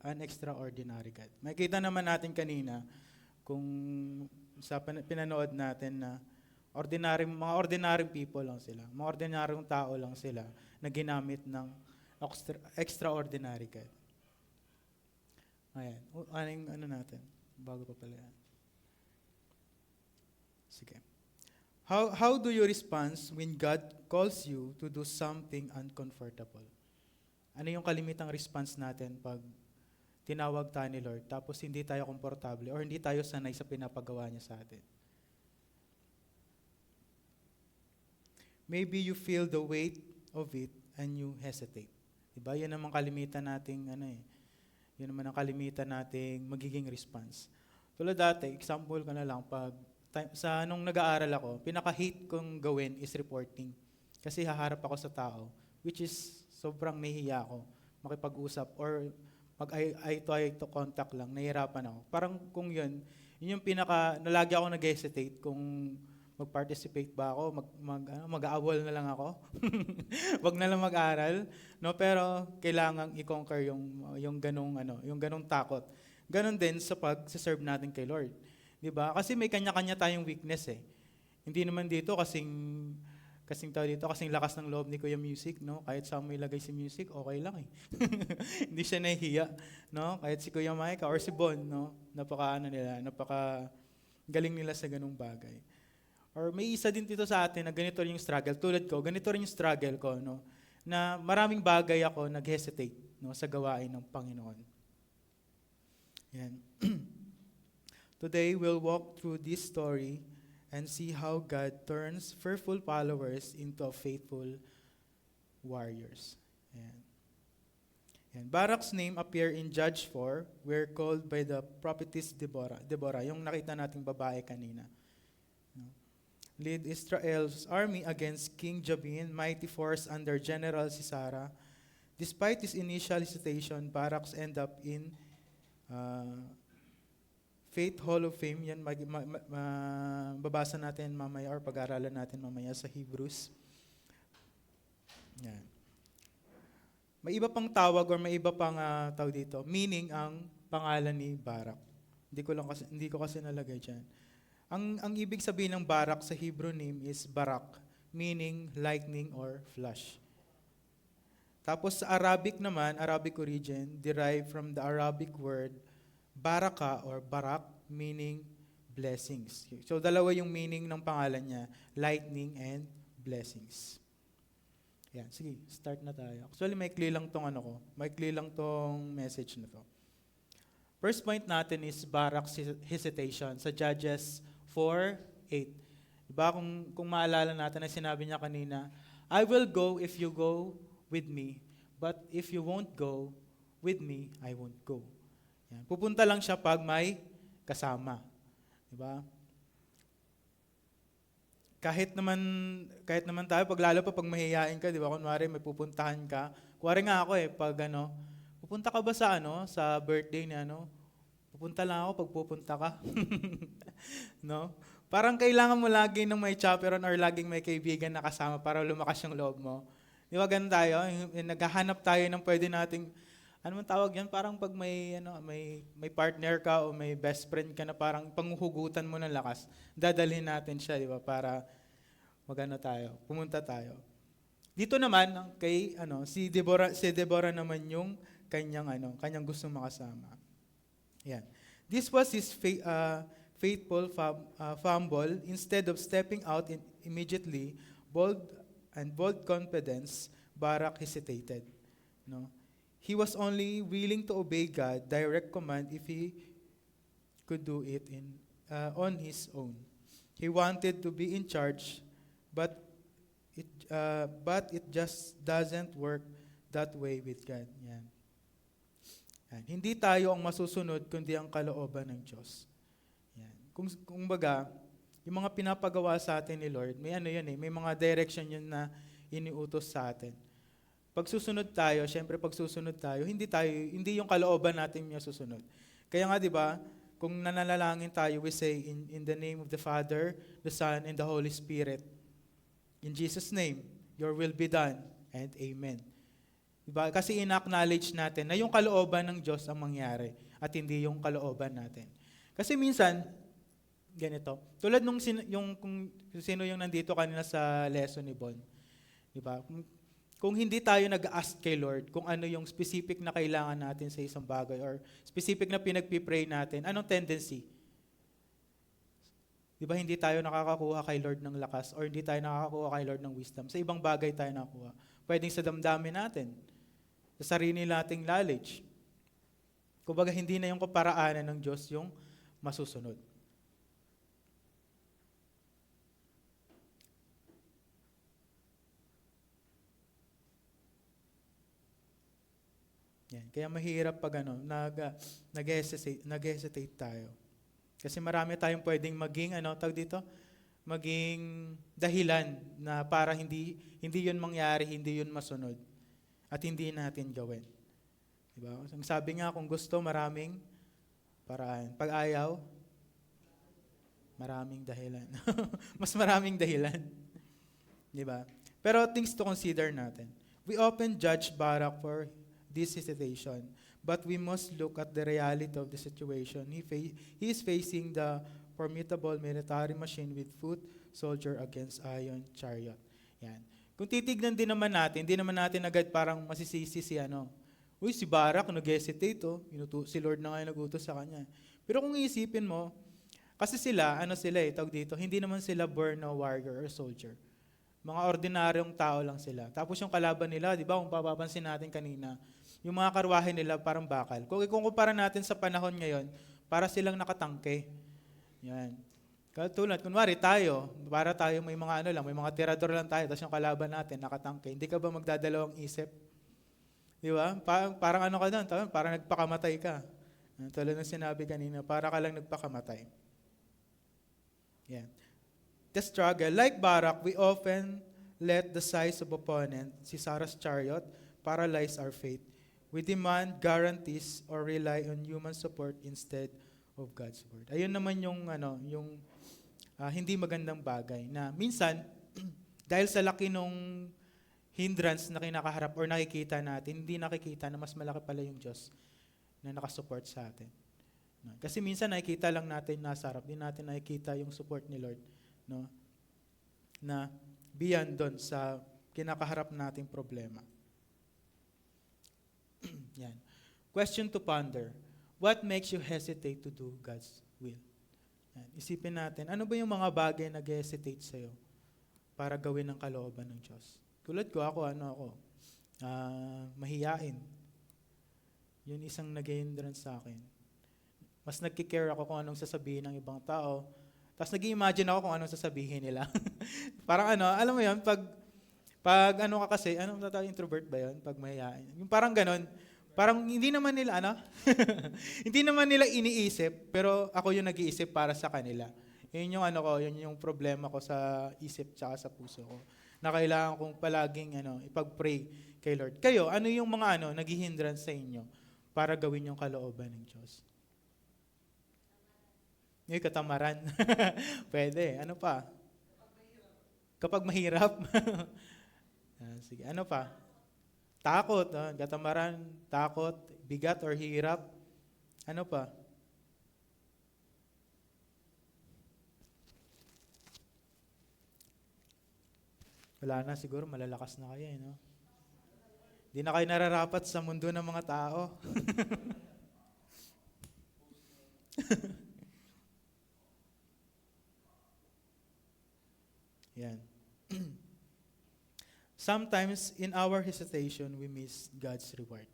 An extraordinary God. Makita naman natin kanina kung sa pinanood natin na mga ordinary people lang sila. Mga ordinaryong tao lang sila na ginamit ng extraordinary God. Ayan. Ano natin? Bago pa pala yan. Sige. How do you respond when God calls you to do something uncomfortable? Ano yung kalimitang response natin pag tinawag tayo ni Lord tapos hindi tayo komportable or hindi tayo sanay sa pinapagawa niya sa atin? Maybe you feel the weight of it and you hesitate. Diba? Yan naman kalimitan nating yun naman ang kalimitan nating magiging response. Tulad dati, example ko na lang, nung nag-aaral ako, pinaka-hate kong gawin is reporting. Kasi haharap ako sa tao, which is sobrang nahihiya ako makipag-usap or mag-eye to contact lang, nahihirapan ako. Parang kung yun yung nalagi ako nag-hesitate kung mag-participate ba ako, mag-aawal na lang ako. Wag na lang mag-aral, no? Pero kailangang i-conquer yung ganung takot. Ganon din sa pag-serve natin kay Lord. 'Di ba? Kasi may kanya-kanya tayong weakness eh. Hindi naman dito kasing lakas ng loob ni Kuya Music, no? Kahit saan mo ilagay si Music, okay lang eh. Hindi siya nahihiya, no? Kahit si Kuya Micah or si Bon, no? Napaka galing nila sa ganung bagay. Or may isa din dito sa atin na ganito rin yung struggle. Tulad ko, ganito rin yung struggle ko, no? Na maraming bagay ako nag-hesitate, no? Sa gawain ng Panginoon. Yan. Today, we'll walk through this story and see how God turns fearful followers into faithful warriors. Yan. Yan. Barak's name appear in Judge 4. We're called by the prophetess Deborah, yung nakita nating babae kanina. Lead Israel's army against King Jabin, mighty force under General Sisera. Despite his initial hesitation, Barak's end up in Faith Hall of Fame. Yan, babasa natin mamaya or pag-aaralan natin mamaya sa Hebrews. Yan. May iba pang tawag or may iba pang tawag dito, meaning ang pangalan ni Barak. Hindi ko kasi nalagay diyan. Ang ibig sabihin ng Barak sa Hebrew name is Barak, meaning lightning or flash. Tapos sa Arabic naman, Arabic origin, derived from the Arabic word Baraka or Barak, meaning blessings. So dalawa yung meaning ng pangalan niya, lightning and blessings. Yan, sige, start na tayo. Actually, maikli lang tong message na to. First point natin is Barak's hesitation sa Judges 4:8. Diba kung maalala natin na sinabi niya kanina, I will go if you go with me, but if you won't go with me, I won't go. Yan. Pupunta lang siya pag may kasama. Diba? Kahit naman tayo, lalo pa pag mahihain ka, di ba? Kunwari may pupuntahan ka. Kuwari nga ako pupunta ka ba sa birthday ni Pupunta lang ako pag pupunta ka. No? Parang kailangan mo lagi ng may chaperon or laging may kaibigan na kasama para lumakas yung loob mo. Di ba ganun tayo? Naghahanap tayo ng pwede nating, ano man tawag yan? Parang pag may partner ka o may best friend ka na parang panghuhugutan mo ng lakas, dadalhin natin siya, di ba? Para pumunta tayo. Dito naman, si Deborah naman yung kanyang gustong makasama. Yan. This was his faithful fumble. Instead of stepping out immediately, bold confidence, Barak hesitated. No? He was only willing to obey God, direct command if he could do it on his own. He wanted to be in charge, but it just doesn't work that way with God. Yan. Yan. Hindi tayo ang masusunod, kundi ang kalooban ng Diyos. Yan. Kumbaga, yung mga pinapagawa sa atin ni Lord, may may mga direction yun na iniutos sa atin. Pag susunod tayo, hindi yung kalooban natin yung susunod. Kaya nga, di ba, kung nananalangin tayo, we say, in the name of the Father, the Son, and the Holy Spirit. In Jesus' name, your will be done, and Amen. Diba? Kasi in-acknowledge natin na yung kalooban ng Diyos ang mangyari at hindi yung kalooban natin. Kasi minsan, ganito, tulad nung kung sino yung nandito kanina sa lesson ni Bon, diba? Kung hindi tayo nag-ask kay Lord kung ano yung specific na kailangan natin sa isang bagay or specific na pinagpipray natin, anong tendency? Di ba hindi tayo nakakakuha kay Lord ng lakas or hindi tayo nakakakuha kay Lord ng wisdom? Sa ibang bagay tayo nakakuha. Pwedeng sa damdamin natin, sa sarili nating knowledge. Kumbaga hindi na yung kaparaanan ng Diyos yung masusunod. Yan. Kaya mahirap pag nag-hesitate tayo. Kasi marami tayong pwedeng maging, maging dahilan na para hindi yun mangyari, hindi yun masunod. At hindi natin gawin. Diba? Ang sabi nga, kung gusto, maraming paraan. Pag ayaw, maraming dahilan. Mas maraming dahilan. Diba? Pero things to consider natin. We often judge Barak for this hesitation, but we must look at the reality of the situation. He is facing the formidable military machine with foot soldier against iron chariot. Yan. Kung titignan din naman natin, hindi naman natin agad parang masisisi si si Barak nag-hesitate, si Lord na nga yung nagutos sa kanya. Pero kung iisipin mo, kasi sila, tawag dito, hindi naman sila born na warrior or soldier. Mga ordinaryong tao lang sila. Tapos yung kalaban nila, di ba, kung papapansin natin kanina, yung mga karwahe nila parang bakal. Kung kumpara natin sa panahon ngayon, para silang nakatangke. Yan. Katulad, kunwari tayo, para tayo may mga may mga tirador lang tayo, tapos yung kalaban natin, nakatangke. Hindi ka ba magdadalawang isip? Di ba? Parang ka doon, parang nagpakamatay ka. Tulad ng sinabi kanina, para ka lang nagpakamatay. Yan. The struggle, like Barak, we often let the size of opponent, si Sarah's chariot, paralyze our faith. We demand guarantees or rely on human support instead of God's word. Ayun naman yung hindi magandang bagay na minsan dahil sa laki nung hindrance na kinakaharap or nakikita natin, hindi nakikita na mas malaki pala yung Diyos na nakasupport sa atin. Kasi minsan nakikita lang natin nasa harap, din natin nakikita yung support ni Lord, na beyond doon sa kinakaharap nating problema. Yan. Question to ponder. What makes you hesitate to do God's will? Yan. Isipin natin, ano ba yung mga bagay na nag-hesitate sa'yo para gawin ang kalooban ng Diyos? Tulad ko, mahiyain. Yun isang nag-hindrance sa akin. Mas nagkikare ako kung anong sasabihin ng ibang tao. Tapos nag-imagine ako kung anong sasabihin nila. Parang alam mo yun, pag ka kasi, introvert ba yun? Pag mahihain. Yung parang ganon, parang hindi naman nila, hindi naman nila iniisip, pero ako yung nag-iisip para sa kanila. Yun yung yun yung problema ko sa isip tsaka sa puso ko. Na kailangan kong palaging ipag-pray kay Lord. Kayo, ano yung mga nag-hindrance sa inyo para gawin yung kalooban ng Diyos? Yung katamaran. Pwede. Ano pa? Kapag mahirap. Sige, ano pa? Takot. Katamaran, takot, bigat or hirap. Ano pa? Wala na siguro, malalakas na kayo, no? Hindi na kayo nararapat sa mundo ng mga tao. Yan. Sometimes, in our hesitation, we miss God's reward.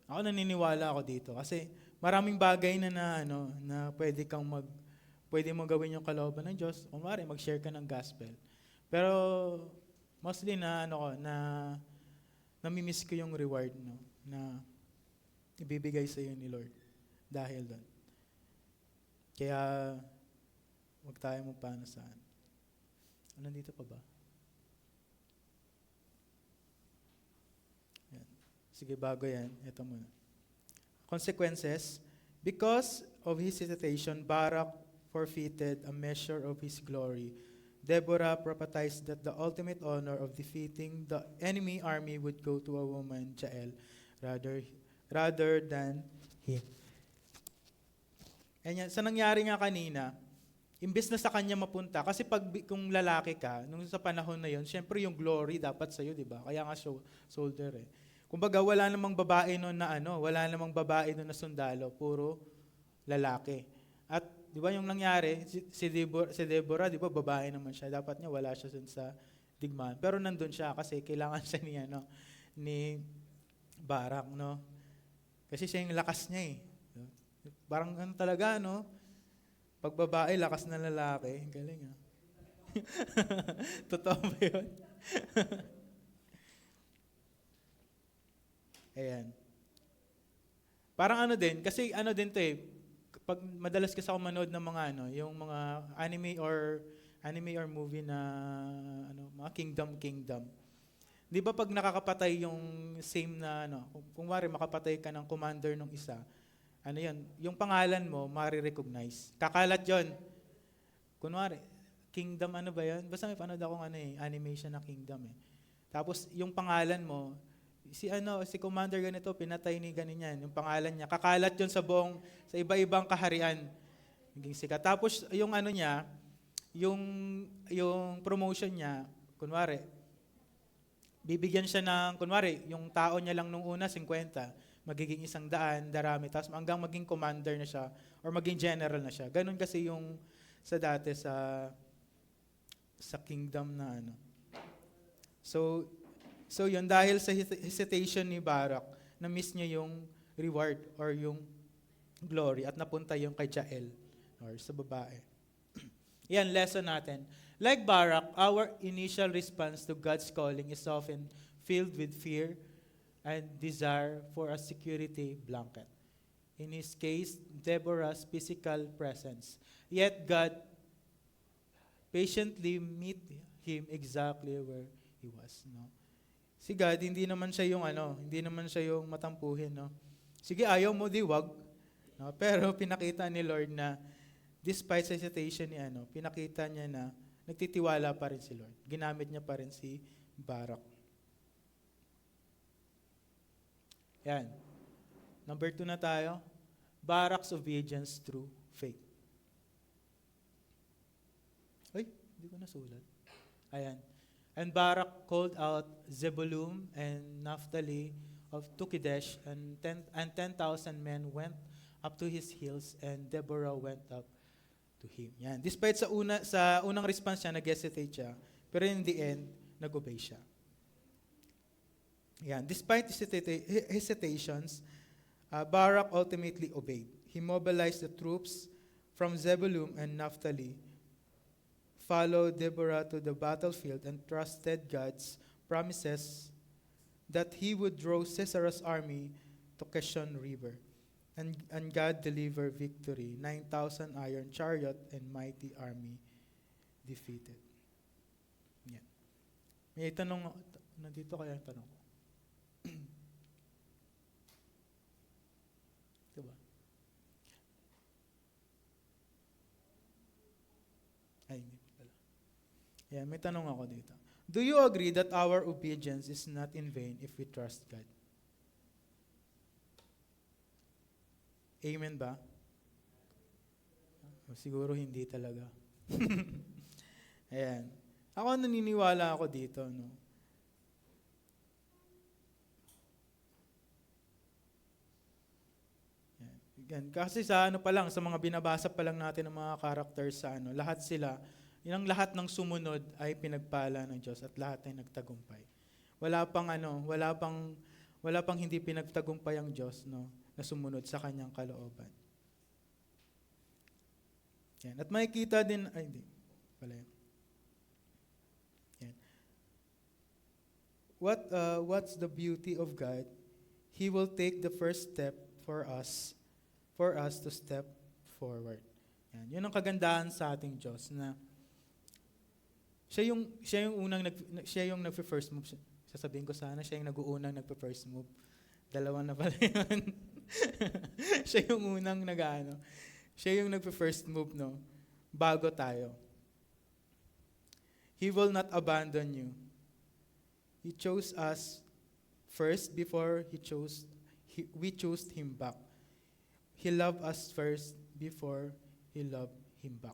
Ako naniniwala ako dito kasi maraming bagay na pwede mo gawin yung kalooban ng Diyos. Kunwari, mag-share ka ng gospel. Pero mostly namimiss ko yung reward na ibibigay sa iyo ni Lord dahil doon. Kaya wag tayo magpanasaan. Nandito pa ba? Yan. Sige, bago yan. Ito muna. Consequences. Because of his hesitation, Barak forfeited a measure of his glory Deborah prophesied that the ultimate honor of defeating the enemy army would go to a woman, Jael, rather rather than him. And yan, sa nangyari nga kanina, imbes na sa kanya mapunta, kasi kung lalaki ka, nung sa panahon na yon, syempre yung glory dapat sa'yo, di ba? Kaya nga soldier eh. Kumbaga, wala namang babae noon na wala namang babae noon na sundalo, puro lalaki. At di ba yung nangyari, si Deborah, di ba, babae naman siya, dapat niya wala siya dun sa digmaan. Pero nandun siya kasi kailangan siya ni Barak, no? Kasi siya yung lakas niya eh. Parang talaga, no? Pag babae, lakas na lalaki. Galing, ah. Totoo ba yun? Ayan. Parang din, kasi din to eh, pag madalas kasi ako manood ng mga yung mga anime or movie na mga kingdom. 'Di ba pag nakakapatay yung same na kung wari makapatay ka ng commander ng isa, yan, yung pangalan mo mare-recognize. Kakalat 'yon. Kunwari, Kingdom ba 'yon? Basta may panood akong animation na Kingdom eh. Tapos yung pangalan mo, si commander ganito pinatay ni ganyan, yung pangalan niya kakalat 'yon sa iba-ibang kaharian. Naging sikat. Tapos yung niya, yung promotion niya, kunwari bibigyan siya ng, kunwari, yung tao niya lang nung una, 50, magiging 100, darami, tapos hanggang maging commander na siya, or maging general na siya. Ganun kasi yung sa dati sa kingdom na So yun, dahil sa hesitation ni Barak, na-miss niya yung reward or yung glory at napunta yung kay Jael or sa babae. Yan, lesson natin. Like Barak, our initial response to God's calling is often filled with fear and desire for a security blanket. In his case, Deborah's physical presence. Yet God patiently meet him exactly where he was. No? Si God, hindi naman siya yung matampuhin. No? Sige, ayaw mo, di wag. No? Pero pinakita ni Lord na despite sa hesitation ni pinakita niya na nagtitiwala pa rin si Lord. Ginamit niya pa rin si Barak. Yan. Number 2 na tayo. Barak's obedience through faith. Ay, hindi ko nasulat. Ayan. And Barak called out Zebulun and Naphtali to Kedesh, and 10,000 men went up to his hills, and Deborah went up to him. Yan. Despite sa unang response niya, nag-hesitate siya, pero in the end, nag-obey siya. Yan. Despite hesitations, Barak ultimately obeyed. He mobilized the troops from Zebulun and Naphtali, followed Deborah to the battlefield, and trusted God's promises that he would draw Sisera's army to Kishon River. And God delivered victory. 9,000 iron chariot and mighty army defeated. Yan. May tanong, nandito kaya yung tanong ko. Diba? Ay, hindi pala. Yan, may tanong ako dito. Do you agree that our obedience is not in vain if we trust God? Amen ba? Siguro hindi talaga. Ayan. Ako naniniwala ako dito, no? Ayan. Kasi sa pa lang, sa mga binabasa pa lang natin ng mga characters sa lahat sila, yung lahat ng sumunod ay pinagpala ng Diyos at lahat ay nagtagumpay. Wala pang hindi pinagtagumpay ang Diyos, no? Na sumunod sa kanyang kalooban. Yan. At makikita din, ay hindi, pala yan. Yan. What's the beauty of God? He will take the first step for us to step forward. Yan. Yun ang kagandahan sa ating Diyos na siya yung nagfe-first move. Sasabihin ko sana, siya yung nag-uunang nagfe-first move. Dalawa na pala yun. Siya yung unang siya yung nagpe-first move, no? Bago tayo. He will not abandon you. He chose us first before we chose Him back. He loved us first before He loved Him back.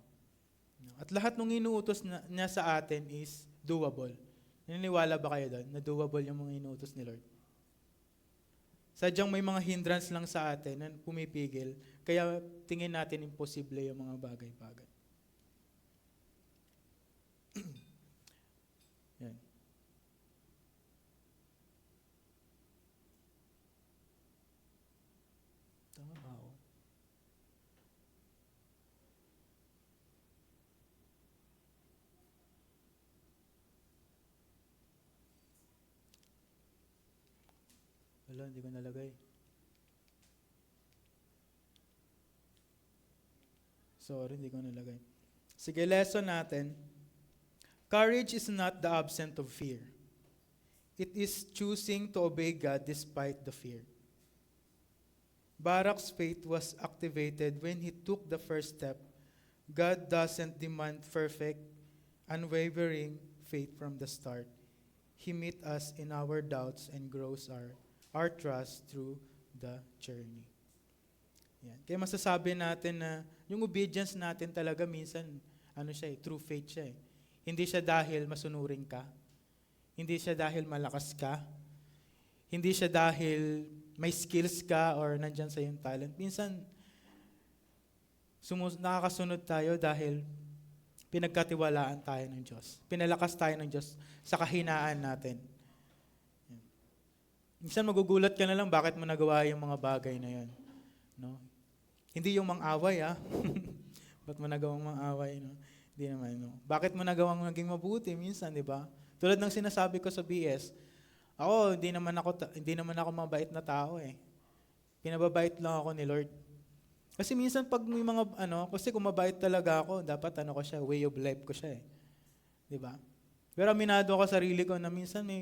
At lahat ng inuutos niya sa atin is doable. Naniniwala ba kayo doon na doable yung mga inuutos ni Lord? Sadyang may mga hindrance lang sa atin na pumipigil, kaya tingin natin imposible yung mga bagay-bagay. Yan. Tama ba ako? Wala, hindi ko nalagay. Sorry, hindi ko nalagay. Sige, lesson natin. Courage is not the absence of fear. It is choosing to obey God despite the fear. Barak's faith was activated when he took the first step. God doesn't demand perfect, unwavering faith from the start. He meets us in our doubts and grows our trust through the journey. Yan. Kaya masasabi natin na yung obedience natin talaga minsan, true faith siya eh. Hindi siya dahil masunurin ka. Hindi siya dahil malakas ka. Hindi siya dahil may skills ka or nandyan sa yung talent. Minsan, nakakasunod tayo dahil pinagkatiwalaan tayo ng Diyos. Pinalakas tayo ng Diyos sa kahinaan natin. Minsan magugulat ka na lang bakit mo nagawa yung mga bagay na yun. No? Hindi yung mang-away, ba't mo nagawang mang-away, no? Hindi naman, no? Bakit mo nagawang naging mabuti minsan, di ba? Tulad ng sinasabi ko sa BS, hindi naman ako mabait na tao eh. Pinababait lang ako ni Lord. Kasi minsan pag may mga, kasi kung mabait talaga ako, dapat way of life ko siya eh. Di ba? Pero aminado ako sa sarili ko na minsan may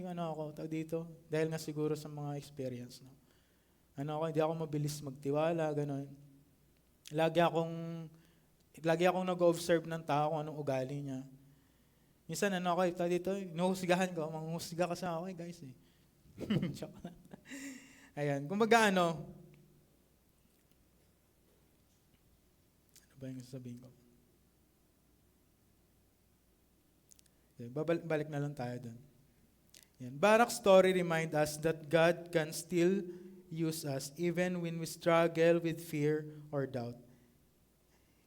dito, dahil nga siguro sa mga experience. No? Hindi ako mabilis magtiwala, gano'n. Lagi akong nag-observe ng tao kung anong ugali niya. Minsan dito, inuhusgahan ko, manghusga kasi ako guys eh. Joke lang. Ayan, kumbaga ano ba yung sasabihin ko? Balik na lang tayo dun. Yan. Barak's story reminds us that God can still use us even when we struggle with fear or doubt.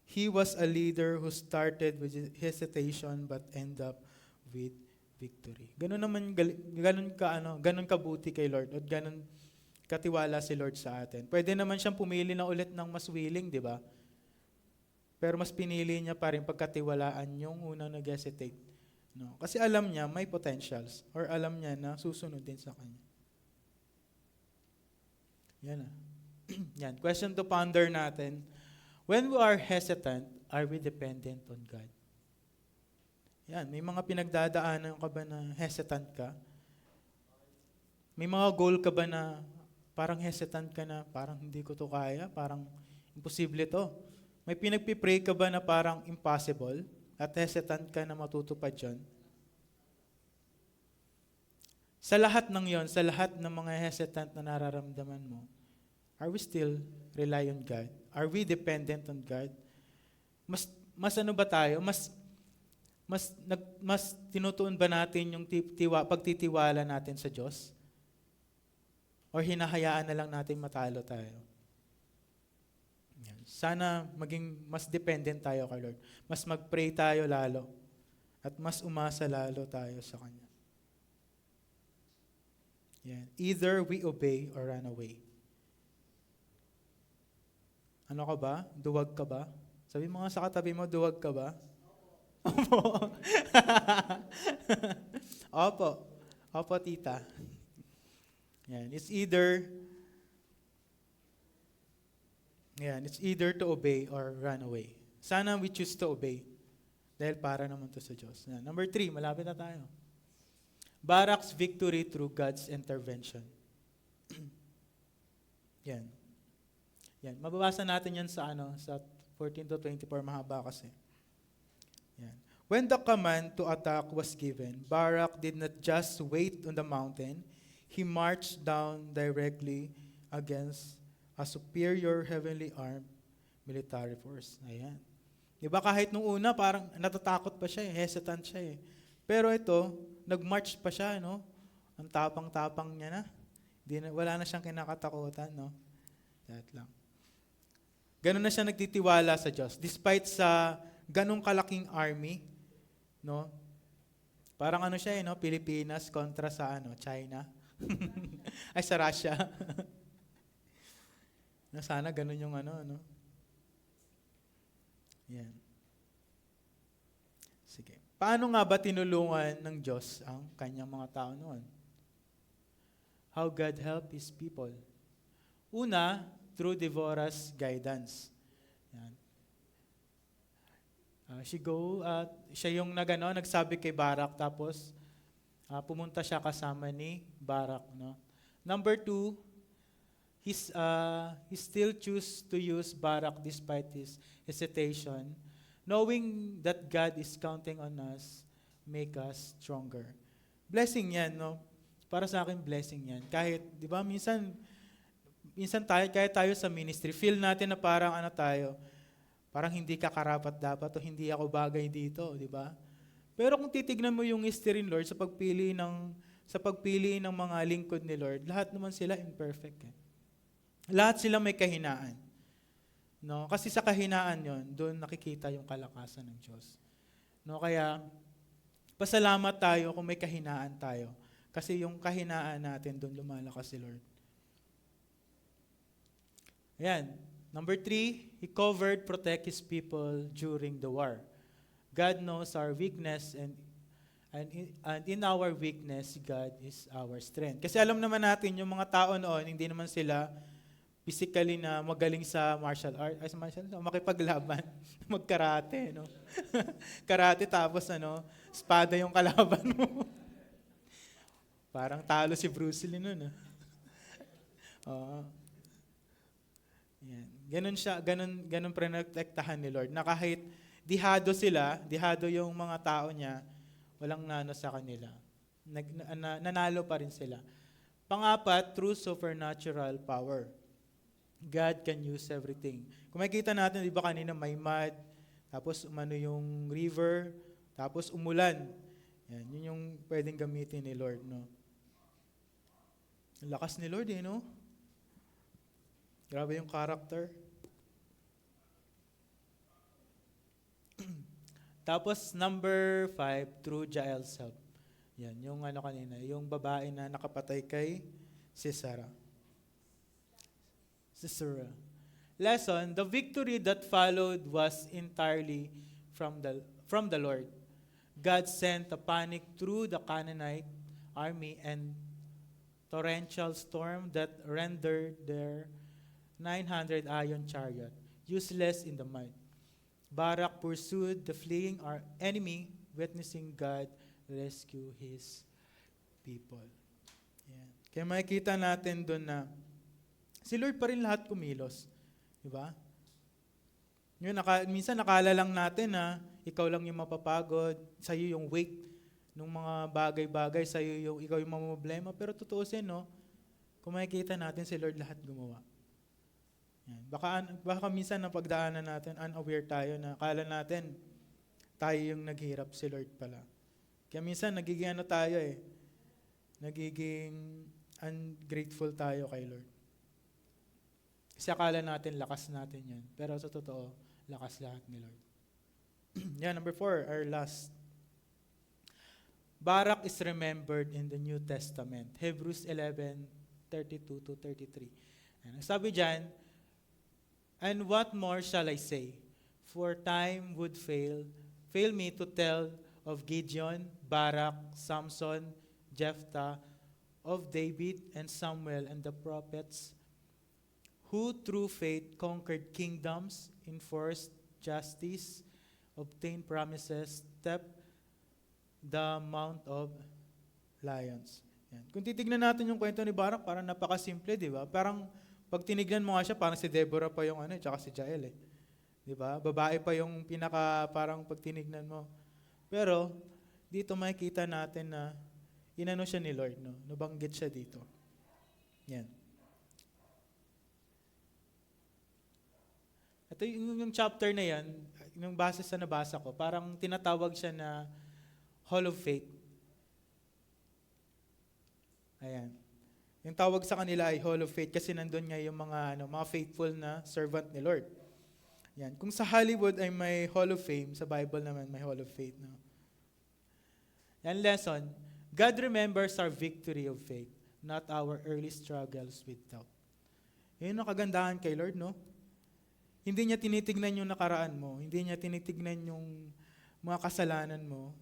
He was a leader who started with hesitation but end up with victory. Ganun kabuti kay Lord at ganun katiwala si Lord sa atin. Pwede naman siyang pumili na ulit ng mas willing, di ba? Pero mas pinili niya pa rin pagkatiwalaan yung unang nag-hesitate. No? Kasi alam niya may potentials or alam niya na susunod din sa kanya. Yan na. Yan. Question to ponder natin. When we are hesitant, are we dependent on God? Yan. May mga pinagdadaanan ka ba na hesitant ka? May mga goal ka ba na parang hesitant ka na parang hindi ko to kaya, parang imposible to? May pinagpipray ka ba na parang impossible at hesitant ka na matutupad yun? Sa lahat ng yon, sa lahat ng mga hesitant na nararamdaman mo, are we still rely on God? Are we dependent on God? Mas ano ba tayo? Mas tinutuon ba natin yung pagtitiwala natin sa Diyos? Or hinahayaan na lang natin matalo tayo? Yan. Sana maging mas dependent tayo kay Lord. Mas mag-pray tayo lalo. At mas umasa lalo tayo sa Kanya. Yan. Either we obey or run away. Ano ka ba? Duwag ka ba? Sabi mo nga sa katabi mo, duwag ka ba? Opo. Opo. Opo, tita. Yan. It's either to obey or run away. Sana we choose to obey. Dahil para naman to sa Diyos. Yan. Number 3, malapit na tayo. Barak's victory through God's intervention. Yan. Yan. Mababasa natin yan sa 14 to 24, mahaba kasi. Yan. When the command to attack was given, Barak did not just wait on the mountain. He marched down directly against a superior heavenly armed military force. Ayan. Di ba kahit nung una, parang natatakot pa siya, hesitant siya eh. Pero ito, nag-march pa siya, no? Ang tapang-tapang niya na. Wala na siyang kinakatakutan, no? That lang. Ganun na siya nagtitiwala sa Diyos. Despite sa ganung kalaking army, no? Parang ano siya, no? Pilipinas kontra sa China. Ay, sa Russia. Sana ganun yung no? Yan. Sige. Paano nga ba tinulungan ng Diyos ang kanyang mga tao noon? How God helped His people. Una, through Deborah's guidance. Yan. Siya yung nagsabi kay Barak, tapos pumunta siya kasama ni Barak. No? Number 2, he still choose to use Barak despite his hesitation, knowing that God is counting on us, make us stronger. Blessing yan, no? Para sa akin, blessing yan. Kahit, di ba, minsan kahit tayo sa ministry, feel natin na parang parang hindi ka karapat dapat o hindi ako bagay dito, di ba? Pero kung titignan mo yung history ni Lord sa pagpili ng mga lingkod ni Lord, lahat naman sila imperfect. Lahat sila may kahinaan. No? Kasi sa kahinaan yon, doon nakikita yung kalakasan ng Diyos. No? Kaya, pasalamat tayo kung may kahinaan tayo. Kasi yung kahinaan natin, doon lumalakas si Lord. Ayan. Number 3, He covered, protect His people during the war. God knows our weakness and in our weakness, God is our strength. Kasi alam naman natin, yung mga tao noon, hindi naman sila physically na magaling sa martial art, makipaglaban, magkarate, no? Karate tapos espada yung kalaban mo. Parang talo si Bruce Lee nun. Yan. Ganun pinotektahan ni Lord. Na kahit dihado yung mga tao niya, walang nano sa kanila. Nanalo pa rin sila. Pang-apat, through supernatural power. God can use everything. Kung makikita natin, di ba kanina may mud, tapos yung river, tapos umulan. Yan, yun yung pwedeng gamitin ni Lord, no? Ang lakas ni Lord, no? Grabe yung character. Tapos, number 5, through Jael's help. Yan, yung kanina, yung babae na nakapatay kay Sisera. Lesson, the victory that followed was entirely from the Lord. God sent a panic through the Canaanite army and torrential storm that rendered their 900 iron chariot useless in the mud. Barak pursued the fleeing enemy, witnessing God rescue His people. Yan. Kaya makikita natin doon na si Lord pa rin lahat kumilos. Diba? Minsan nakala lang natin na ikaw lang yung mapapagod, sa'yo yung weight ng mga bagay-bagay, sa'yo ikaw yung mamproblema. Pero tutuusin, no? Kung makikita natin, si Lord lahat gumawa. Yan. Baka minsan na pagdaanan natin, unaware tayo na akala natin, tayo yung naghirap, si Lord pala. Kaya minsan nagiging tayo nagiging ungrateful tayo kay Lord. Kasi akala natin, lakas natin yan. Pero sa totoo, lakas lahat ni Lord. Yan, number 4, our last. Barak is remembered in the New Testament. Hebrews 11:32-33. And sabi dyan, and what more shall I say? For time would fail me to tell of Gideon, Barak, Samson, Jephthah, of David and Samuel and the prophets, who through faith conquered kingdoms, enforced justice, obtained promises, stepped the Mount of Lions. Yan. Kung titignan natin yung kwento ni Barak, parang napakasimple, di ba? Parang pag tinignan mo nga siya, parang si Deborah pa tsaka si Jael, di ba? Babae pa yung parang pag tinignan mo. Pero, dito makikita natin na inano siya ni Lord, no? Nabanggit siya dito. Yan. Ito yung chapter na yan, yung base sa nabasa ko, parang tinatawag siya na Hall of Faith. Ayan. Yung tawag sa kanila ay Hall of Faith kasi nandun nga yung mga faithful na servant ni Lord. Yan. Kung sa Hollywood ay may Hall of Fame, sa Bible naman may Hall of Faith. No? Yan lesson, God remembers our victory of faith, not our early struggles with doubt. Yun ang kagandahan kay Lord, no? Hindi niya tinitignan yung nakaraan mo. Hindi niya tinitignan yung mga kasalanan mo.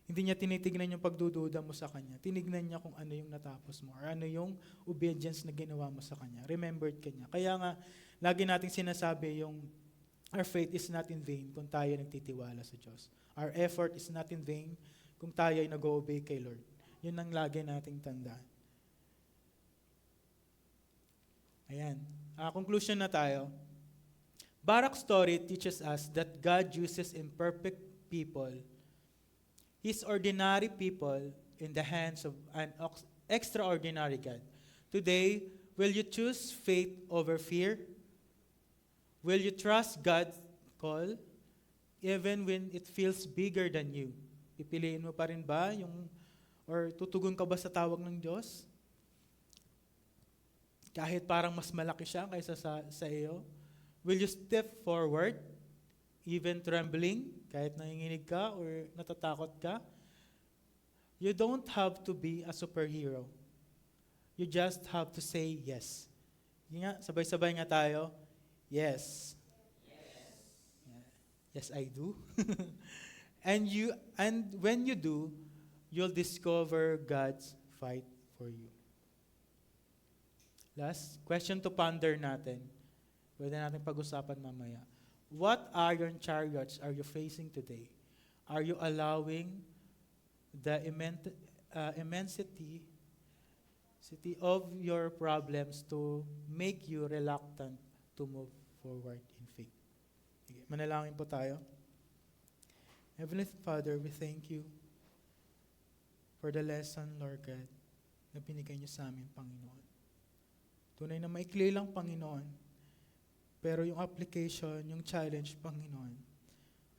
Hindi niya tinitignan yung pagdududa mo sa Kanya. Tinignan niya kung ano yung natapos mo or ano yung obedience na ginawa mo sa Kanya. Remembered ka niya. Kaya nga, lagi nating sinasabi yung our faith is not in vain kung tayo nagtitiwala sa Diyos. Our effort is not in vain kung tayo ay nag-obey kay Lord. Yun ang lagi nating tandaan. Ayan. Conclusion na tayo. Barak's story teaches us that God uses imperfect people, His ordinary people, in the hands of an extraordinary God. Today, will you choose faith over fear? Will you trust God's call even when it feels bigger than you? Pipiliin mo pa rin ba or tutugon ka ba sa tawag ng Diyos? Kahit parang mas malaki siya kaysa sa iyo? Will you step forward, even trembling, kahit nanginginig ka or natatakot ka? You don't have to be a superhero. You just have to say yes. Yung nga, sabay-sabay nga tayo. Yes. Yes, I do. And when you do, you'll discover God's fight for you. Last question to ponder natin. Pwede natin pag-usapan mamaya. What iron chariots are you facing today? Are you allowing the immensity of your problems to make you reluctant to move forward in faith? Sige, manalangin po tayo. Heavenly Father, we thank you for the lesson, Lord God, na binigay niyo sa amin, Panginoon. Tunay na maikli lang, Panginoon. Pero yung application, yung challenge, Panginoon,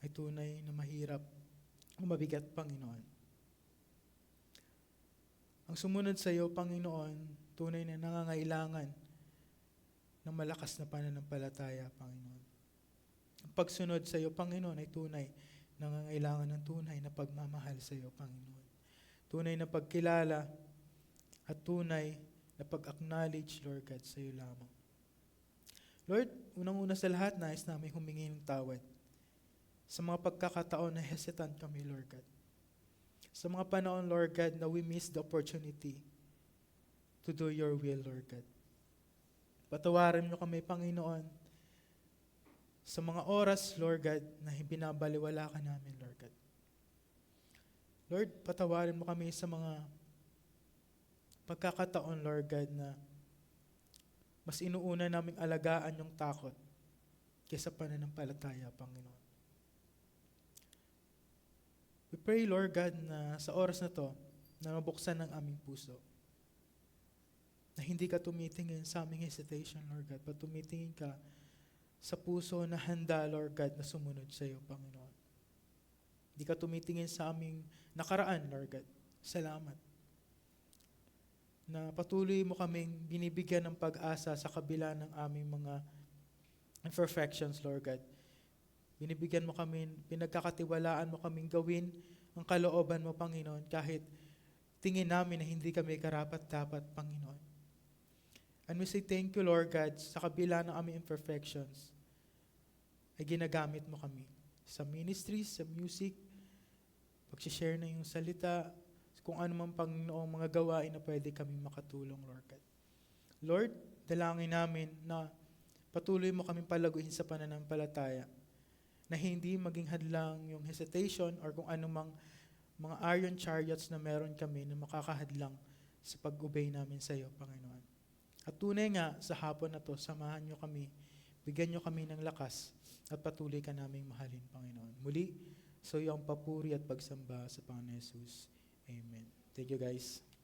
ay tunay na mahirap o mabigat, Panginoon. Ang sumunod sa iyo, Panginoon, tunay na nangangailangan ng malakas na pananampalataya, Panginoon. Ang pagsunod sa iyo, Panginoon, ay tunay nangangailangan ng tunay na pagmamahal sa iyo, Panginoon. Tunay na pagkilala at tunay na pag-acknowledge, Lord God, sa iyo lamang. Lord, unang-una sa lahat, nais namin humingi ng tawad sa mga pagkakataon na hesitant kami, Lord God. Sa mga panahon, Lord God, na we miss the opportunity to do your will, Lord God. Patawarin niyo kami, Panginoon, sa mga oras, Lord God, na binabaliwala ka namin, Lord God. Lord, patawarin mo kami sa mga pagkakataon, Lord God, na mas inuuna naming alagaan yung takot kaysa pananampalataya, Panginoon. We pray, Lord God, na sa oras na to, na mabuksan ng aming puso. Na hindi ka tumitingin sa aming hesitation, Lord God, but tumitingin ka sa puso na handa, Lord God, na sumunod sa iyo, Panginoon. Hindi ka tumitingin sa aming nakaraan, Lord God. Salamat. Na patuloy mo kaming binibigyan ng pag-asa sa kabila ng aming mga imperfections, Lord God. Binibigyan mo kami, pinagkakatiwalaan mo kaming gawin ang kalooban mo, Panginoon, kahit tingin namin na hindi kami karapat-dapat, Panginoon. And we say thank you, Lord God, sa kabila ng aming imperfections, ay ginagamit mo kami sa ministry, sa music, pag-share na yung salita, kung ano man Panginoong mga gawain na pwede kami makatulong, Lord God. Lord, dalangin namin na patuloy mo kami palaguin sa pananampalataya, na hindi maging hadlang yung hesitation or kung anumang mga iron chariots na meron kami na makakahadlang sa pag-obey namin sa iyo, Panginoon. At tunay nga, sa hapon na to, samahan nyo kami, bigyan nyo kami ng lakas at patuloy ka naming mahalin, Panginoon. Muli, So yung papuri at pagsamba sa Panginoon Jesus. Amen. Thank you guys.